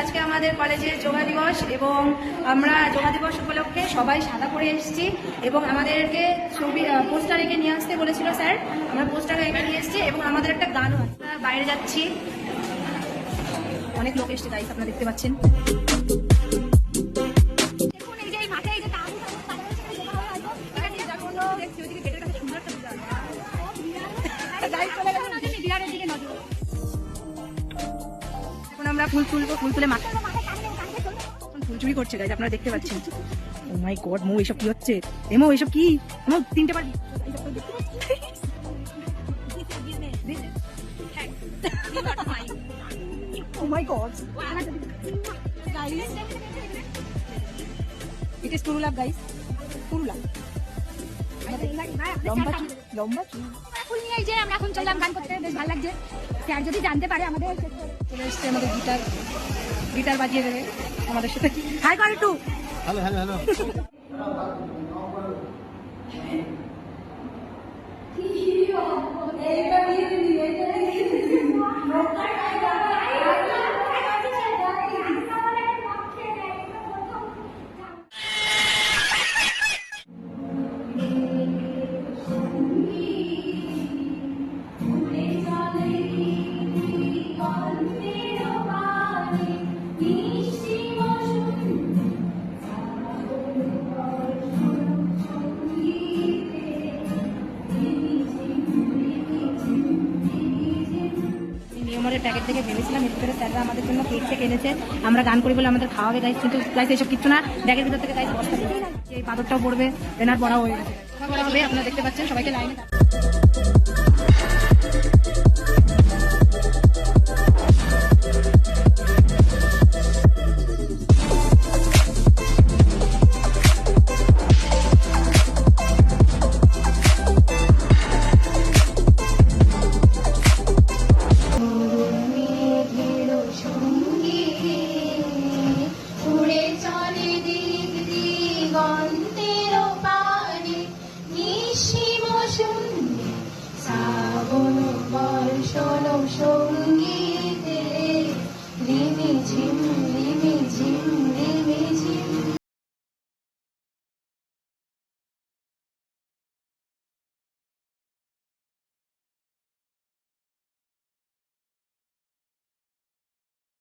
আজকে আমাদের কলেজে যোগা দিবস এবং আমরা যোগা দিবস উপলক্ষে সবাই সাদা পরে এসেছি এবং আমাদেরকে ছবি পোস্টার এঁকে নিয়ে আসতে বলেছিল স্যার। আমরা পোস্টার এঁকে নিয়ে এসেছি এবং আমাদের একটা গানও আছে। বাইরে যাচ্ছি, অনেক লোক এসছে গাইস, আপনারা দেখতে পাচ্ছেন। এখন আমরা ফুল তুলবো, ফুল তুলে মাথা ফুল চুরি করছে গাইস, আপনারা দেখতে পাচ্ছেন। ও মাই গড, মৌ এসব কি হচ্ছে? এমো এসব কি? মৌ তিনটে পারবি? Oh my god guys, it is true love guys, true love. লম্বা চুল, লম্বা চুল। ফুল নিয়ে যে আমরা এখন চললাম গান করতে, বেশ ভালো লাগছে। স্যার যদি জানতে পারে আমাদের চলে এসছে, আমাদের গিটার বাজিয়ে দেবে আমাদের সাথে। হাই কর একটু। Hello hello hello. নিয়মের প্যাকেট থেকে ভেবেছিলাম এর ভিতরে স্যাররা আমাদের জন্য কেক চেক এনেছে, আমরা গান করি বলে আমাদের খাওয়াবে গাইস, কিন্তু গাইস এসব কিচ্ছু না। ব্যাগের ভিতর থেকে গাইস বস্তা পড়বে, এই পাথরটাও পড়বে, ব্যানার পড়া হয়ে গেছে, করা হবে। আপনারা দেখতে পাচ্ছেন সবাইকে লাইনে। শ্রাবণ বর্ষণ সঙ্গী